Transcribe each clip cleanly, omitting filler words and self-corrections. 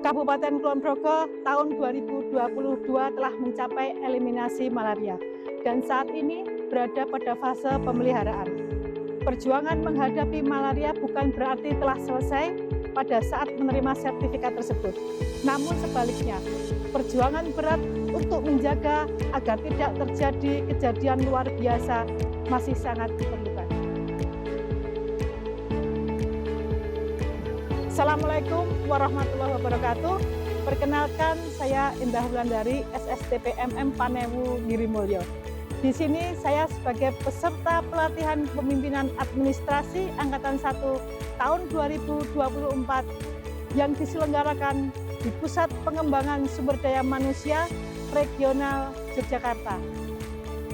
Kabupaten Kulon Progo tahun 2022 telah mencapai eliminasi malaria dan saat ini berada pada fase pemeliharaan. Perjuangan menghadapi malaria bukan berarti telah selesai pada saat menerima sertifikat tersebut. Namun sebaliknya, perjuangan berat untuk menjaga agar tidak terjadi kejadian luar biasa masih sangat diperlukan. Assalamualaikum warahmatullahi wabarakatuh. Perkenalkan, saya Indah Wulandari, SSTPMM Panewu Girimulyo. Di sini saya sebagai peserta pelatihan pemimpinan administrasi Angkatan 1 tahun 2024 yang diselenggarakan di Pusat Pengembangan Sumber Daya Manusia Regional Yogyakarta.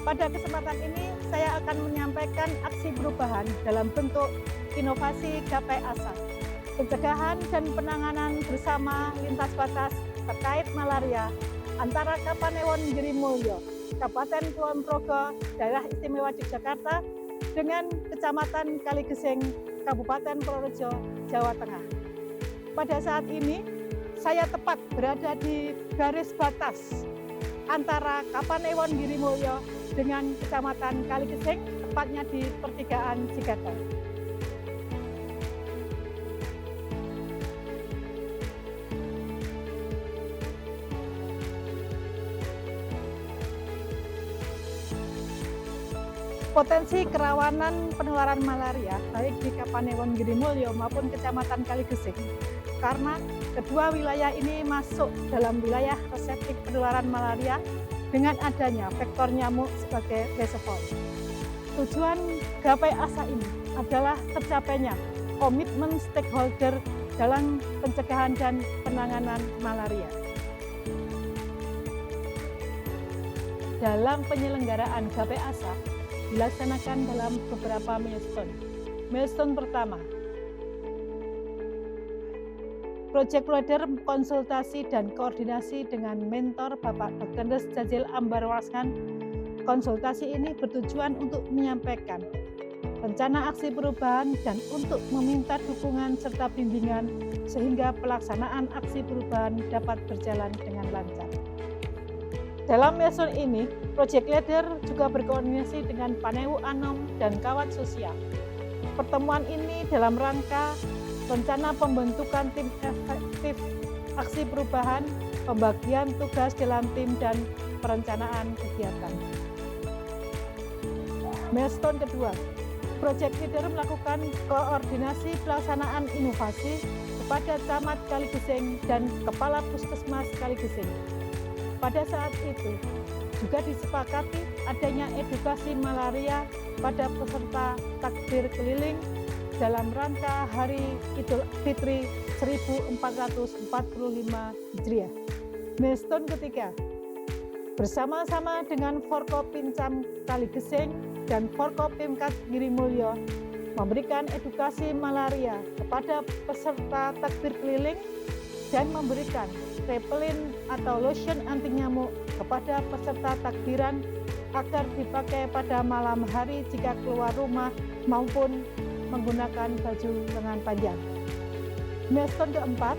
Pada kesempatan ini saya akan menyampaikan aksi perubahan dalam bentuk inovasi Gapai Asa, pencegahan dan penanganan bersama lintas batas terkait malaria antara Kapanewon Girimulyo, Kabupaten Kulon Progo, Daerah Istimewa Yogyakarta dengan Kecamatan Kaligeseng, Kabupaten Purworejo, Jawa Tengah. Pada saat ini, saya tepat berada di garis batas antara Kapanewon Girimulyo dengan Kecamatan Kaligeseng, tepatnya di pertigaan Cigatol. Potensi kerawanan penularan malaria baik di Kapanewon Girimulyo maupun Kecamatan Kaligeseng karena kedua wilayah ini masuk dalam wilayah reseptif penularan malaria dengan adanya vektor nyamuk sebagai reservoir. Tujuan Gapai Asa ini adalah tercapainya komitmen stakeholder dalam pencegahan dan penanganan malaria. Dalam penyelenggaraan Gapai Asa dilaksanakan dalam beberapa milestone. Milestone pertama, Project Leader konsultasi dan koordinasi dengan mentor Bapak Dr. Jazil Ambar Warshan. Konsultasi ini bertujuan untuk menyampaikan rencana aksi perubahan dan untuk meminta dukungan serta bimbingan sehingga pelaksanaan aksi perubahan dapat berjalan dengan lancar. Dalam milestone ini, Project Leader juga berkoordinasi dengan Panewu Anom dan Kawat Sosial. Pertemuan ini dalam rangka rencana pembentukan tim efektif aksi perubahan, pembagian tugas dalam tim, dan perencanaan kegiatan. Milestone kedua, Project Leader melakukan koordinasi pelaksanaan inovasi kepada Camat Kaligeseng dan Kepala Puskesmas Kaligeseng. Pada saat itu juga disepakati adanya edukasi malaria pada peserta takbir keliling dalam rangka Hari Idul Fitri 1445 Hijriah. Milestone ketiga, bersama-sama dengan Forkopimcam Kaligeseng dan Forkopimkat Girimulyo memberikan edukasi malaria kepada peserta takbir keliling dan memberikan repelin atau lotion anti nyamuk kepada peserta takbiran agar dipakai pada malam hari jika keluar rumah maupun menggunakan baju lengan panjang. Milestone keempat,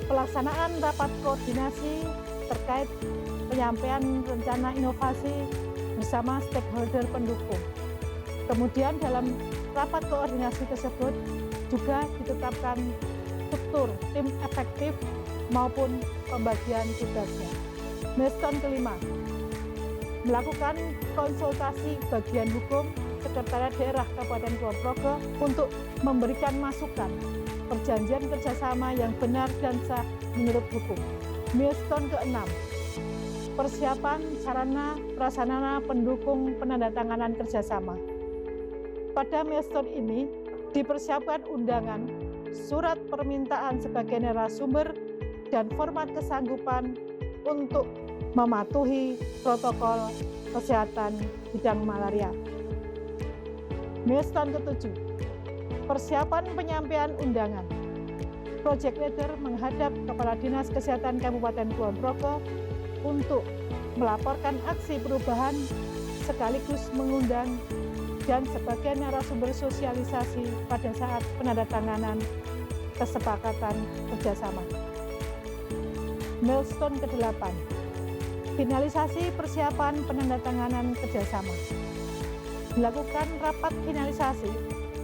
pelaksanaan rapat koordinasi terkait penyampaian rencana inovasi bersama stakeholder pendukung. Kemudian dalam rapat koordinasi tersebut juga ditetapkan struktur tim efektif maupun pembagian tugasnya. Milestone kelima, melakukan konsultasi bagian hukum Sekretariat Daerah Kabupaten Kulon Progo untuk memberikan masukan perjanjian kerjasama yang benar dan sah menurut hukum. Milestone keenam, persiapan sarana prasarana pendukung penandatanganan kerjasama. Pada milestone ini dipersiapkan undangan, surat permintaan sebagai narasumber, dan format kesanggupan untuk mematuhi protokol kesehatan bidang malaria. Milestone ketujuh, persiapan penyampaian undangan. Project Leader menghadap Kepala Dinas Kesehatan Kabupaten Kulon Progo untuk melaporkan aksi perubahan sekaligus mengundang dan sebagai narasumber sosialisasi pada saat penandatanganan kesepakatan kerjasama. Milestone ke-8, finalisasi persiapan penandatanganan kerjasama. Dilakukan rapat finalisasi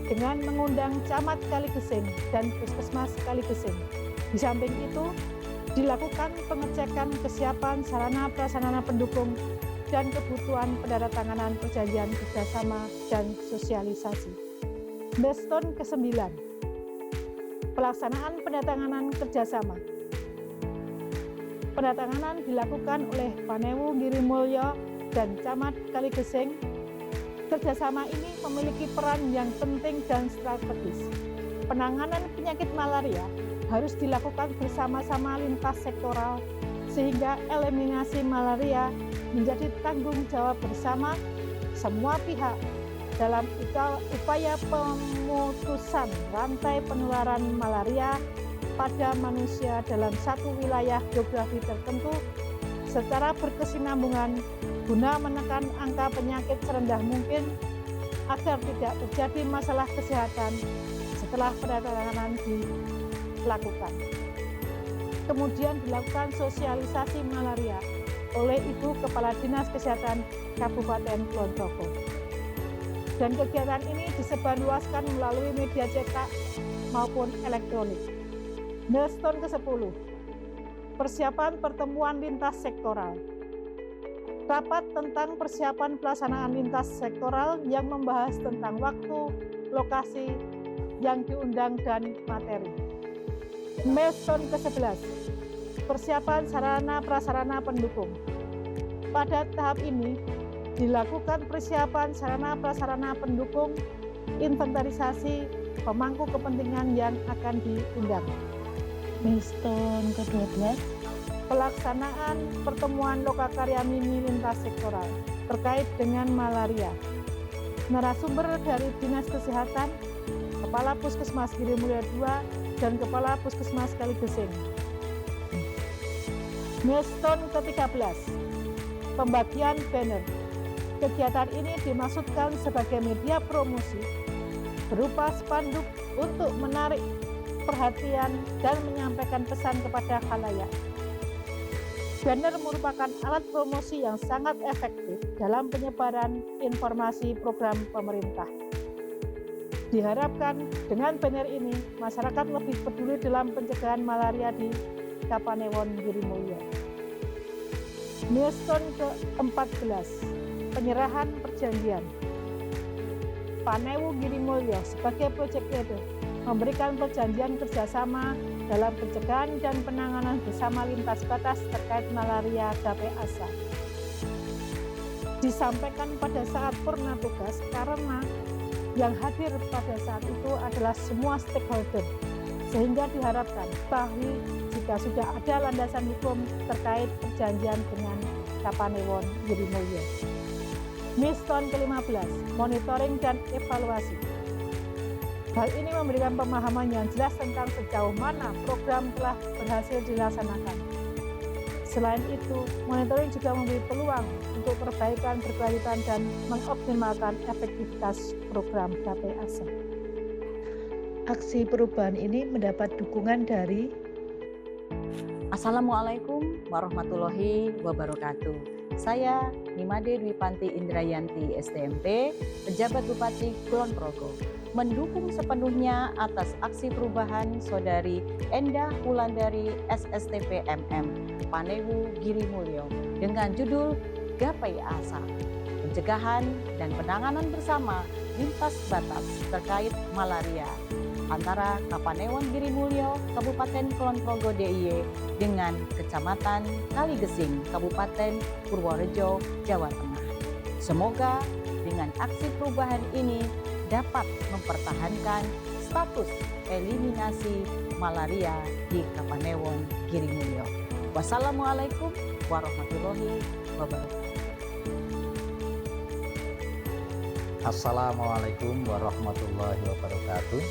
dengan mengundang Camat Kaligesing dan Puskesmas Kaligesing. Di samping itu, dilakukan pengecekan kesiapan sarana prasarana pendukung dan kebutuhan penandatanganan perjanjian kerjasama dan sosialisasi. Milestone ke-9, pelaksanaan penandatanganan kerjasama. Penandatanganan dilakukan oleh Panewu Girimulyo dan Camat Kaligesing. Kerjasama ini memiliki peran yang penting dan strategis. Penanganan penyakit malaria harus dilakukan bersama-sama lintas sektoral sehingga eliminasi malaria menjadi tanggung jawab bersama semua pihak dalam upaya pemutusan rantai penularan malaria pada manusia dalam satu wilayah geografi tertentu secara berkesinambungan guna menekan angka penyakit serendah mungkin agar tidak terjadi masalah kesehatan setelah penandatanganan dilakukan. Kemudian dilakukan sosialisasi malaria oleh Ibu Kepala Dinas Kesehatan Kabupaten Kulon Progo. Dan kegiatan ini disebarluaskan melalui media cetak maupun elektronik. Milestone ke-10, persiapan pertemuan lintas sektoral. Rapat tentang persiapan pelaksanaan lintas sektoral yang membahas tentang waktu, lokasi, yang diundang dan materi. Milestone ke-11, persiapan sarana prasarana pendukung. Pada tahap ini dilakukan persiapan sarana prasarana pendukung, inventarisasi pemangku kepentingan yang akan diundang. Milestone ke-12, pelaksanaan pertemuan lokakarya mini lintas sektoral terkait dengan malaria. Narasumber dari Dinas Kesehatan, Kepala Puskesmas Girimulyo II, dan Kepala Puskesmas Kaligesing. Milestone ke-13, pembagian banner. Kegiatan ini dimaksudkan sebagai media promosi berupa spanduk untuk menarik perhatian dan menyampaikan pesan kepada khalayak. Banner merupakan alat promosi yang sangat efektif dalam penyebaran informasi program pemerintah. Diharapkan dengan banner ini, masyarakat lebih peduli dalam pencegahan malaria di Kapanewon Girimulyo. Milestone ke-14, penyerahan perjanjian. Panewu Girimulyo sebagai project leader memberikan perjanjian kerjasama dalam pencegahan dan penanganan bersama lintas batas terkait malaria GAPE-ASA. Disampaikan pada saat purna tugas karena yang hadir pada saat itu adalah semua stakeholder, sehingga diharapkan bahwa jika sudah ada landasan hukum terkait perjanjian dengan Kapanewon Girimulyo. Milestone ke-15, monitoring dan evaluasi. Hal ini memberikan pemahaman yang jelas tentang sejauh mana program telah berhasil dilaksanakan. Selain itu, monitoring juga memberi peluang untuk perbaikan berkelanjutan dan mengoptimalkan efektivitas program GAPE-ASA. Aksi perubahan ini mendapat dukungan dari Assalamualaikum warahmatullahi wabarakatuh. Saya Nimade Dwi Panti Indrayanti STMP, pejabat Bupati Kulon Progo, mendukung sepenuhnya atas aksi perubahan Saudari Endah Wulandari SSTP MM Panewu Girimulyo dengan judul GAPE-ASA, pencegahan dan penanganan bersama lintas batas terkait malaria antara Kapanewon Girimulyo Kabupaten Kulon Progo DIY dengan Kecamatan Kaligesing Kabupaten Purworejo Jawa Tengah. Semoga dengan aksi perubahan ini dapat mempertahankan status eliminasi malaria di Kapanewon Girimulyo. Wassalamualaikum warahmatullahi wabarakatuh. Assalamualaikum warahmatullahi wabarakatuh.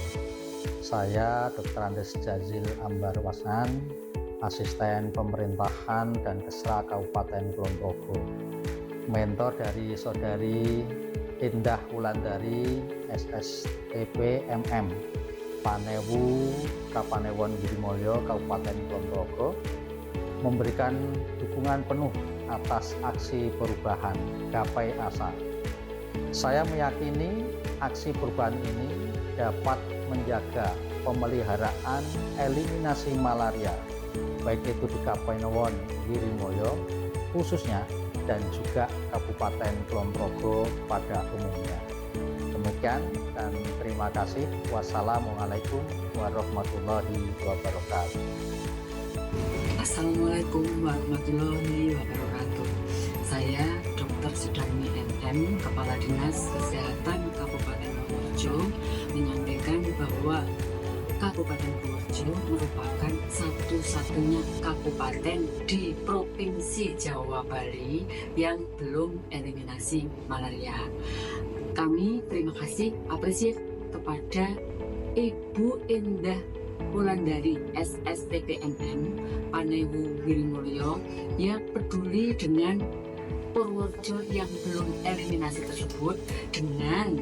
Saya Dr. Andes Jazil Ambar Wasan, Asisten Pemerintahan dan Kesra Kabupaten Kulon Progo, mentor dari Saudari Endah Wulandari SSTP MM Panewu Kapanewon Girimulyo Kabupaten Kulon Progo, memberikan dukungan penuh atas aksi perubahan Gapai Asa. Saya meyakini aksi perubahan ini dapat menjaga pemeliharaan eliminasi malaria, baik itu di Kapanewon Girimulyo khususnya dan juga Kabupaten Kulon Progo pada umumnya. Demikian dan terima kasih. Wassalamualaikum warahmatullahi wabarakatuh. Assalamualaikum warahmatullahi wabarakatuh. Saya Dr. Sudarmi MM, Kepala Dinas Kesehatan Kabupaten Purworejo, menyampaikan bahwa Kabupaten Purworejo merupakan satu-satunya kabupaten di Provinsi Jawa Bali yang belum eliminasi malaria. Kami terima kasih apresiasi kepada Ibu Endah Wulandari SSTPMM Panewu Girimulyo yang peduli dengan Purworejo yang belum eliminasi tersebut dengan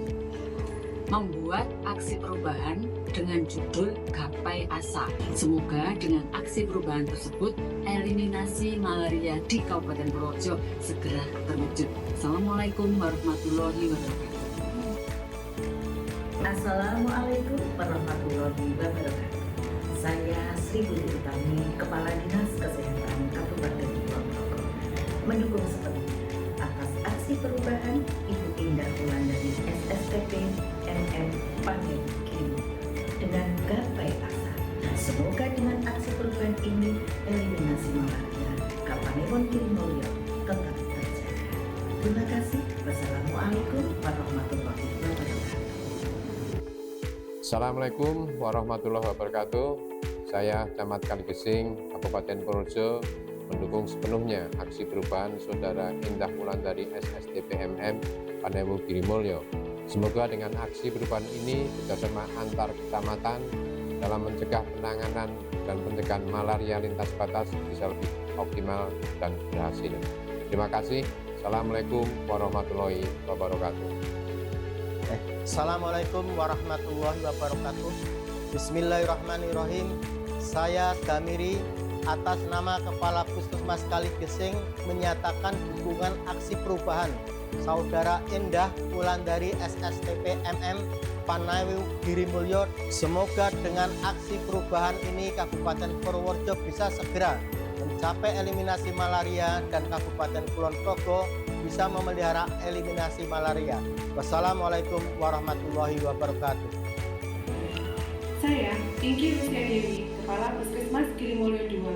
membuat aksi perubahan dengan judul Gapai Asa. Semoga dengan aksi perubahan tersebut eliminasi malaria di Kabupaten Purworejo segera terwujud. Assalamualaikum warahmatullahi wabarakatuh. Assalamualaikum warahmatullahi wabarakatuh. Saya Sri Budi Utami, Kepala Dinas Kesehatan Kabupaten Kulon Progo, mendukung sepenuhnya atas aksi perubahan Ibu Indah Wulandari SSTP MM Panewu Girimulyo dengan Gapai Asa. Semoga dengan aksi perubahan ini eliminasi malaria Kapanewon Girimulyo tetap terjaga. Terima kasih. Wassalamualaikum warahmatullahi wabarakatuh. Assalamualaikum warahmatullahi wabarakatuh. Saya Camat Kaligesing, Kabupaten Purworejo, mendukung sepenuhnya aksi perubahan Saudara Endah Wulandari SSTPMM Panewu Girimulyo. Semoga dengan aksi perubahan ini kerjasama antar kecamatan dalam mencegah penanganan dan pencegahan malaria lintas batas bisa lebih optimal dan berhasil. Terima kasih. Assalamualaikum warahmatullahi wabarakatuh. Assalamualaikum warahmatullahi wabarakatuh. Bismillahirrahmanirrahim. Saya Damiri atas nama Kepala Puskesmas Kaligesing menyatakan dukungan aksi perubahan Saudara Endah Wulandari SSTP MM Panewu Girimulyo. Semoga dengan aksi perubahan ini Kabupaten Purworejo bisa segera mencapai eliminasi malaria dan Kabupaten Kulon Progo bisa memelihara eliminasi malaria. Wassalamualaikum warahmatullahi wabarakatuh. Saya, Ingki Rusya Dewi, Kepala Puskesmas Girimulyo II,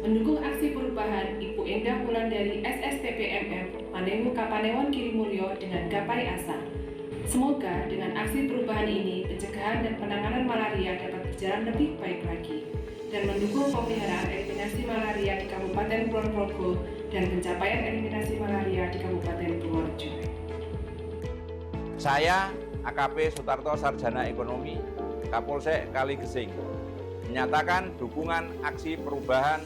mendukung aksi perubahan Ibu Endah Wulandari SSTPMM Panewu Kapanewon Girimulyo dengan Gapai Asa. Semoga dengan aksi perubahan ini, pencegahan dan penanganan malaria dapat berjalan lebih baik lagi dan mendukung pemeliharaan eliminasi malaria di Kabupaten Kulon Progo dan pencapaian eliminasi malaria di Kabupaten Purworejo. Saya AKP Sutarto Sarjana Ekonomi, Kapolsek Kaligesing, menyatakan dukungan aksi perubahan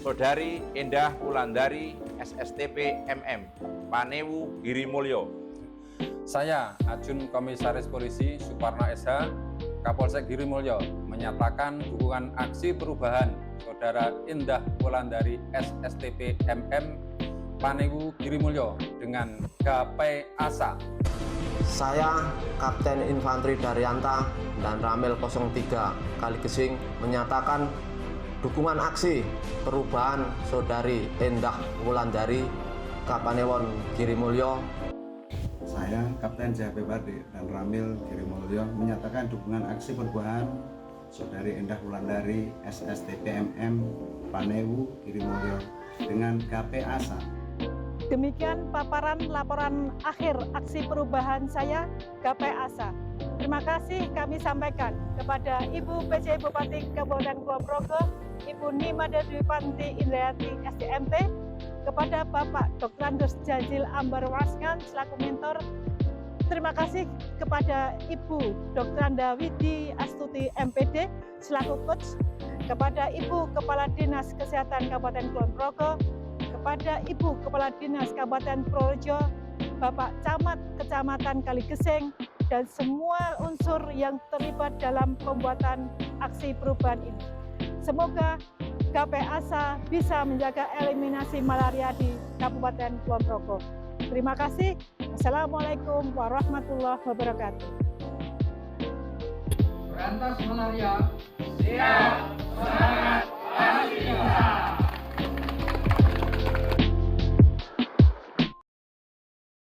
Saudari Endah Wulandari SSTP MM Panewu Girimulyo. Saya Ajun Komisaris Polisi Suparna SH, Kapolsek Girimulyo, menyatakan dukungan aksi perubahan Saudara Endah Wulandari SSTP MM Panewu Girimulyo dengan Gapai Asa. Saya Kapten Infanteri Daryanta dan Ramil 03 Kaligesing menyatakan dukungan aksi perubahan Saudari Endah Wulandari Kapanewon Girimulyo. Saya Kapten JHP Bardi dan Ramil Girimulyo menyatakan dukungan aksi perubahan Saudari Endah Wulandari SSTPMM Panewu Girimulyo dengan Gapai Asa. Demikian paparan laporan akhir aksi perubahan saya, Gapai Asa. Terima kasih kami sampaikan kepada Ibu PJ Bupati Kabupaten Kulon Progo, Ibu Nimade Dwi Panti Indrayanti SDMT, kepada Bapak Dr. Andes Jazil Ambar Wasngan selaku mentor. Terima kasih kepada Ibu Dr. Anda Widi Astuti MPD selaku coach, kepada Ibu Kepala Dinas Kesehatan Kabupaten Kulon Progo, kepada Ibu Kepala Dinas Kabupaten Purworejo, Bapak Camat Kecamatan Kaligesing, dan semua unsur yang terlibat dalam pembuatan aksi perubahan ini. Semoga Gapai Asa bisa menjaga eliminasi malaria di Kabupaten Kulon Progo. Terima kasih. Assalamualaikum warahmatullahi wabarakatuh. Berantas malaria, siap.